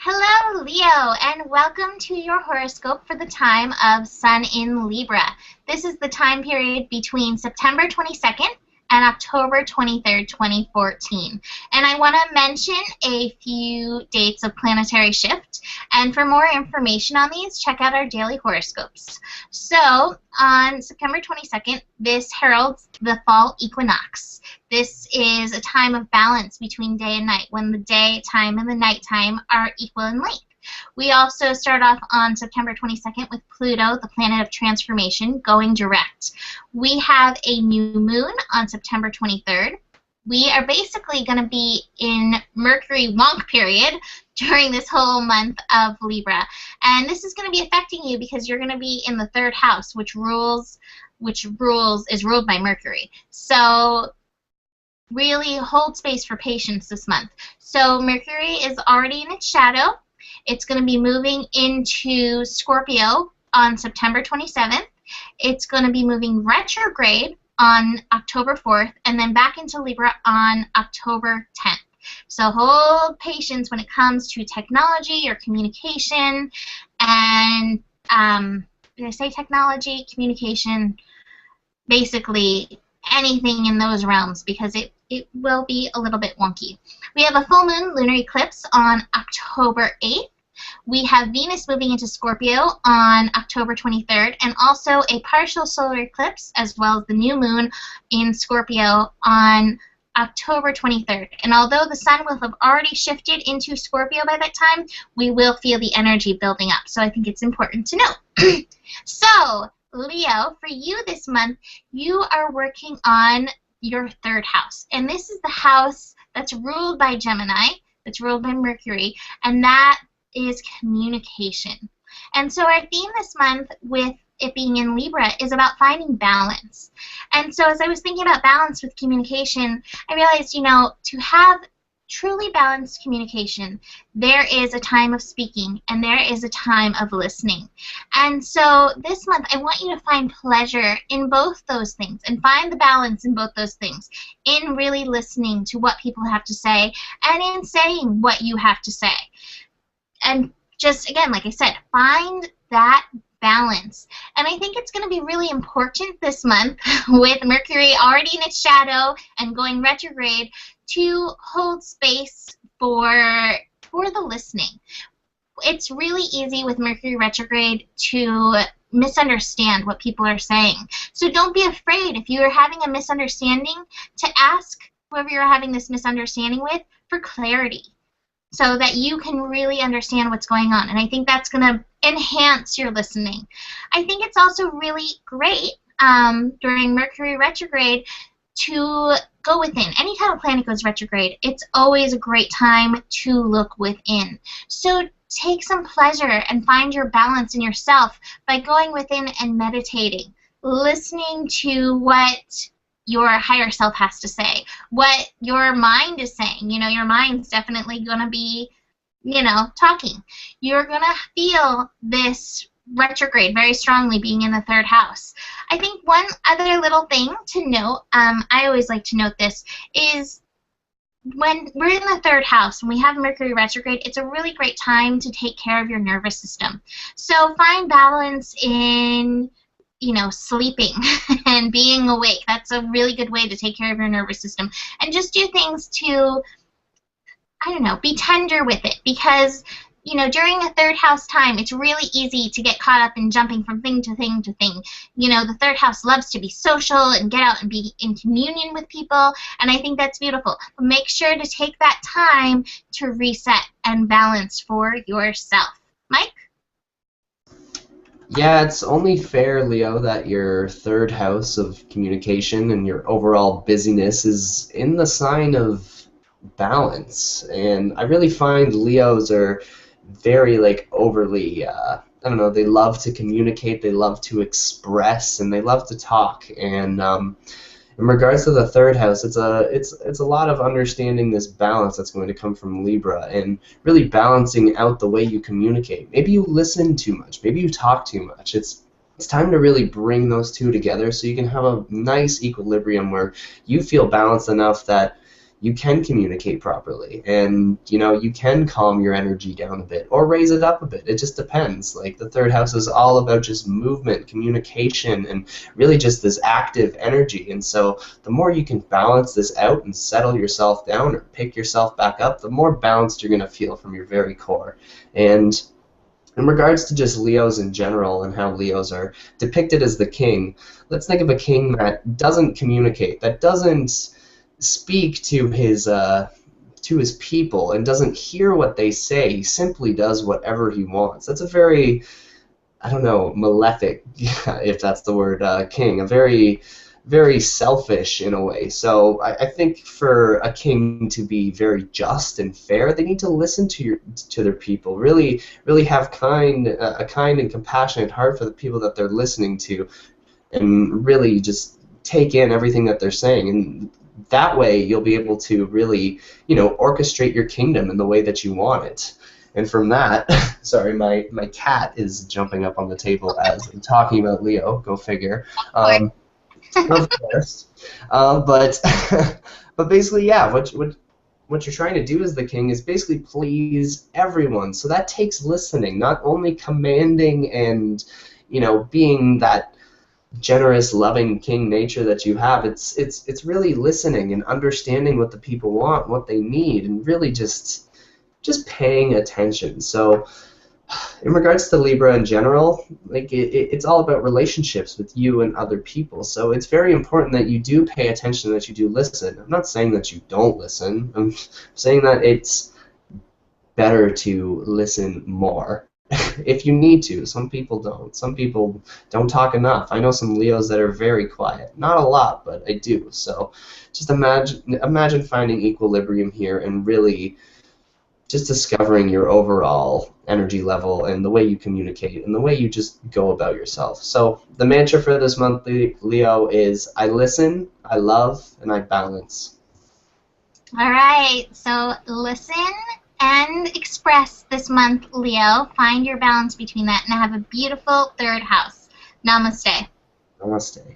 Hello, Leo, and welcome to your horoscope for the time of Sun in Libra. This is the time period between September 22nd and October 23rd, 2014. And I want to mention a few dates of planetary shift. And for more information on these, check out our daily horoscopes. So, on September 22nd, this heralds the fall equinox. This is a time of balance between day and night, when the daytime and the nighttime are equal in length. We also start off on September 22nd with Pluto, the planet of transformation, going direct. We have a new moon on September 23rd. We are basically going to be in Mercury wonk period during this whole month of Libra. And this is going to be affecting you because you're going to be in the third house, which is ruled by Mercury. So really hold space for patience this month. So Mercury is already in its shadow. It's going to be moving into Scorpio on September 27th. It's going to be moving retrograde on October 4th, and then back into Libra on October 10th. So hold patience when it comes to technology or communication, and did I say technology, communication, basically anything in those realms, because it will be a little bit wonky. We have a full moon lunar eclipse on October 8th. We have Venus moving into Scorpio on October 23rd, and also a partial solar eclipse, as well as the new moon in Scorpio on October 23rd. And although the sun will have already shifted into Scorpio by that time, we will feel the energy building up. So I think it's important to note. So, Leo, for you this month, you are working on your third house. And this is the house that's ruled by Gemini, that's ruled by Mercury, and that is communication. And so our theme this month, with it being in Libra, is about finding balance. And so as I was thinking about balance with communication, I realized, to have truly balanced communication, there is a time of speaking and there is a time of listening. And so this month, I want you to find pleasure in both those things and find the balance in both those things, in really listening to what people have to say and in saying what you have to say. And just, again, like I said, find that balance. And I think it's going to be really important this month, with Mercury already in its shadow and going retrograde, to hold space for the listening. It's really easy with Mercury retrograde to misunderstand what people are saying. So don't be afraid, if you are having a misunderstanding, to ask whoever you're having this misunderstanding with for clarity, so that you can really understand what's going on. And I think that's going to enhance your listening. I think it's also really great during Mercury retrograde to go within. Anytime a planet goes retrograde, it's always a great time to look within. So take some pleasure and find your balance in yourself by going within and meditating, listening to what your higher self has to say, what your mind is saying. Your mind's definitely going to be, talking. You're going to feel this retrograde very strongly, being in the third house. I think one other little thing to note, I always like to note this, is when we're in the third house, when we have Mercury retrograde, it's a really great time to take care of your nervous system. So find balance in sleeping and being awake. That's a really good way to take care of your nervous system. And just do things to, be tender with it, because, during a third house time, it's really easy to get caught up in jumping from thing to thing to thing. The third house loves to be social and get out and be in communion with people, and I think that's beautiful. But make sure to take that time to reset and balance for yourself. Mike? Yeah, it's only fair, Leo, that your third house of communication and your overall busyness is in the sign of balance. And I really find Leos are very, overly, they love to communicate, they love to express, and they love to talk. And in regards to the third house, it's a lot of understanding this balance that's going to come from Libra, and really balancing out the way you communicate. Maybe you listen too much, maybe you talk too much. It's time to really bring those two together so you can have a nice equilibrium where you feel balanced enough that you can communicate properly, and you can calm your energy down a bit or raise it up a bit. It just depends. Like the third house is all about just movement, communication, and really just this active energy. And so the more you can balance this out and settle yourself down or pick yourself back up, the more balanced you're going to feel from your very core. And in regards to just Leos in general and how Leos are depicted as the king, let's think of a king that doesn't communicate, that doesn't speak to his people and doesn't hear what they say. He simply does whatever he wants. That's a very, I don't know, malefic, if that's the word, king. A very, very selfish in a way. So I think for a king to be very just and fair, they need to listen to their people. Really, really have a kind and compassionate heart for the people that they're listening to, and really just take in everything that they're saying. And that way, you'll be able to really, orchestrate your kingdom in the way that you want it. And from that, sorry, my cat is jumping up on the table as I'm talking about Leo. Go figure. Of course. But but basically, yeah, what you're trying to do as the king is basically please everyone. So that takes listening, not only commanding and being that generous, loving king nature that you have. It's really listening and understanding what the people want, what they need, and really just paying attention. So in regards to Libra in general, like it's all about relationships with you and other people. So it's very important that you do pay attention, that you do listen. I'm not saying that you don't listen. I'm saying that it's better to listen more if you need to. Some people don't. Some people don't talk enough. I know some Leos that are very quiet. Not a lot, but I do. So just imagine finding equilibrium here and really just discovering your overall energy level and the way you communicate and the way you just go about yourself. So the mantra for this month, Leo, is I listen, I love, and I balance. All right, so listen and express this month, Leo. Find your balance between that and have a beautiful third house. Namaste. Namaste.